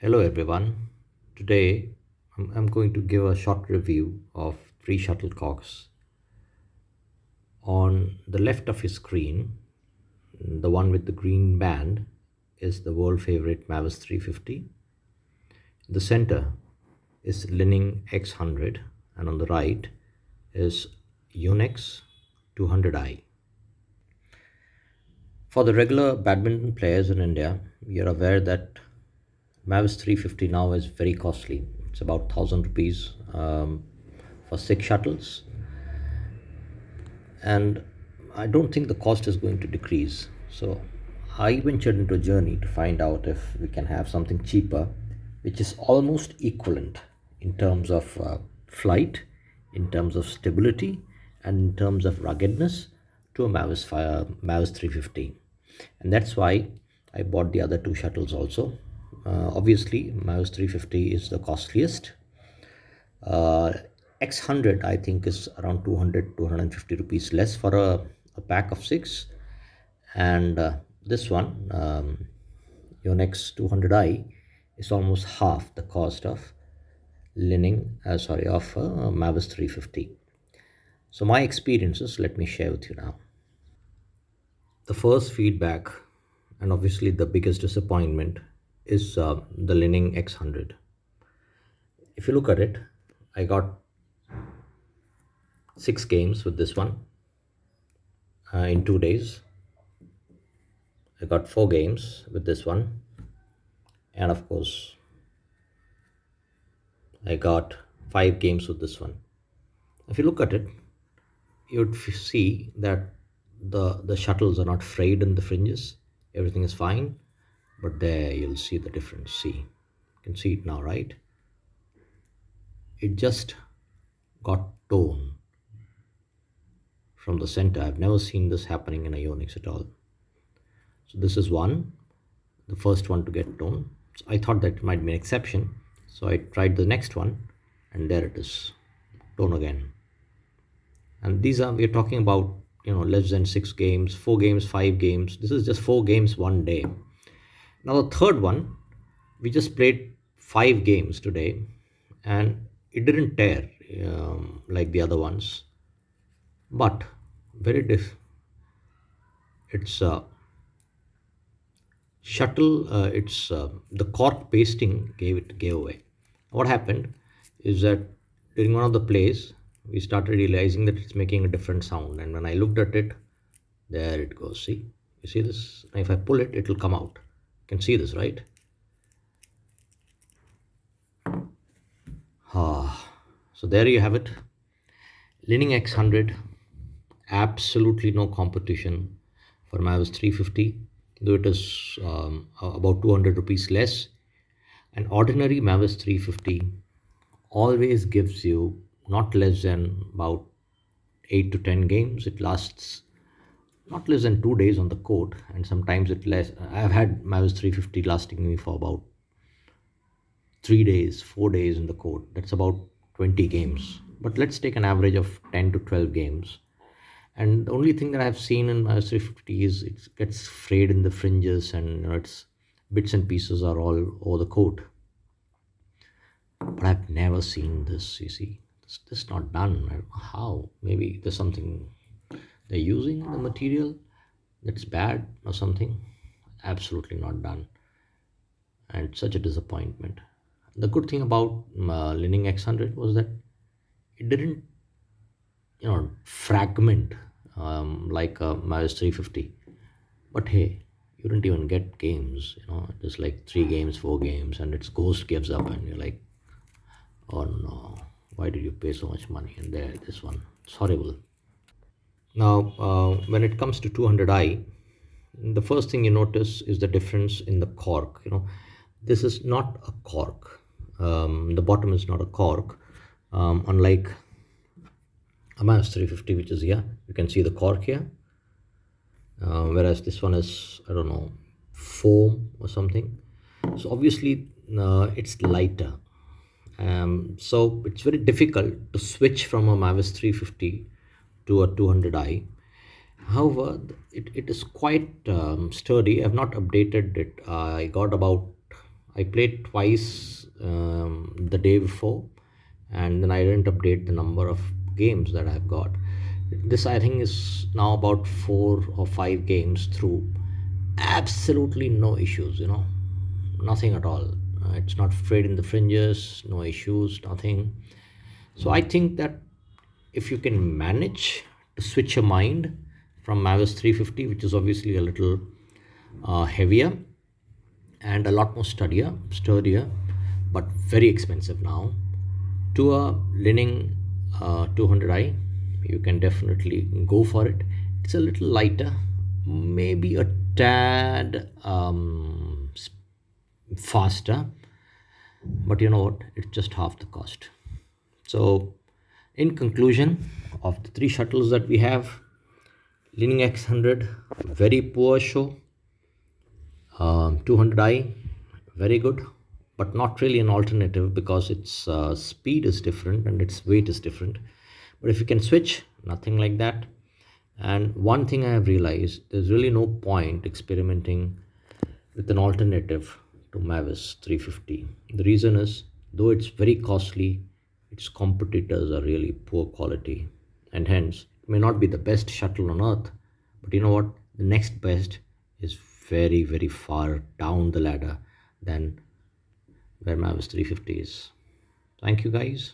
Hello everyone. Today I'm going to give a short review of three shuttlecocks. On the left of your screen, the one with the green band is the world favorite Mavis 350. In the center is Lining X100 and on the right is Yonex 200i. For the regular badminton players in India, we are aware that Mavis 350 now is very costly. It's about 1000 rupees for six shuttles, and I don't think the cost is going to decrease. So I ventured into a journey to find out if we can have something cheaper, which is almost equivalent in terms of flight, in terms of stability, and in terms of ruggedness to a Mavis 350. And that's why I bought the other two shuttles also. Obviously, Mavis 350 is the costliest. uh, X100 I think is around 200 rupees less for a pack of six, and this one, your next 200i, is almost half the cost of Mavis 350. So my experiences, let me share with you now. The first feedback, and obviously the biggest disappointment, is the Lining X100. If you look at it, I got six games with this one in 2 days. I got four games with this one, and of course, I got five games with this one. If you look at it, you'd see that the shuttles are not frayed in the fringes. Everything is fine, but there you'll see the difference. See, you can see it now, right? It just got torn from the center. I've never seen this happening in a Yonex at all. So this is one, the first one to get torn. So I thought that might be an exception. So I tried the next one, and there it is, torn again. And these are, we're talking about, less than six games, four games, five games. This is just four games one day. Now the third one, we just played five games today, and it didn't tear like the other ones, but very diff. It's shuttle. It's the cork pasting gave away. What happened is that during one of the plays, we started realizing that it's making a different sound, and when I looked at it, there it goes. See, you see this? If I pull it, it will come out. You can see this, right? So there you have it. Lining X100, absolutely no competition for Mavis 350, though it is about 200 rupees less. An ordinary Mavis 350 always gives you not less than about 8 to 10 games. It lasts not less than 2 days on the court, and sometimes it less. I've had Mavis 350 lasting me for about 3 days, 4 days in the court. That's about 20 games. But let's take an average of 10 to 12 games. And the only thing that I've seen in Mavis 350 is it gets frayed in the fringes, and its bits and pieces are all over the court. But I've never seen this. You see, this not done. I don't know how. Maybe there's something they're using in the material that's bad or something. Absolutely not done, and such a disappointment. The good thing about Lining X100 was that it didn't, fragment like a Mavis 350. But hey, you didn't even get games. Just like three games, four games, and its ghost gives up, and you're like, oh no, why did you pay so much money? And there, this one, it's horrible. Now, when it comes to 200i, the first thing you notice is the difference in the cork. This is not a cork. The bottom is not a cork. Unlike a Mavis 350, which is here, you can see the cork here. Whereas this one is, I don't know, foam or something. So obviously, it's lighter. So it's very difficult to switch from a Mavis 350 to a 200i. However, it is quite sturdy. I've not updated it. I got about, I played twice the day before, and then I didn't update the number of games that I've got. This, I think, is now about 4 or 5 games through. Absolutely no issues, nothing at all. It's not frayed in the fringes, no issues, nothing. So I think that if you can manage to switch your mind from Mavis 350, which is obviously a little heavier and a lot more sturdier, but very expensive now, to a Lining 200i, you can definitely go for it. It's a little lighter, maybe a tad faster, but you know what? It's just half the cost. So, in conclusion, of the three shuttles that we have, Lining X100, very poor show. 200i, very good, but not really an alternative because its speed is different and its weight is different. But if you can switch, nothing like that. And one thing I have realized, there's really no point experimenting with an alternative to Mavis 350. The reason is, though it's very costly, its competitors are really poor quality, and hence it may not be the best shuttle on earth, but you know what? The next best is very, very far down the ladder than where Mavis 350 is. Thank you, guys.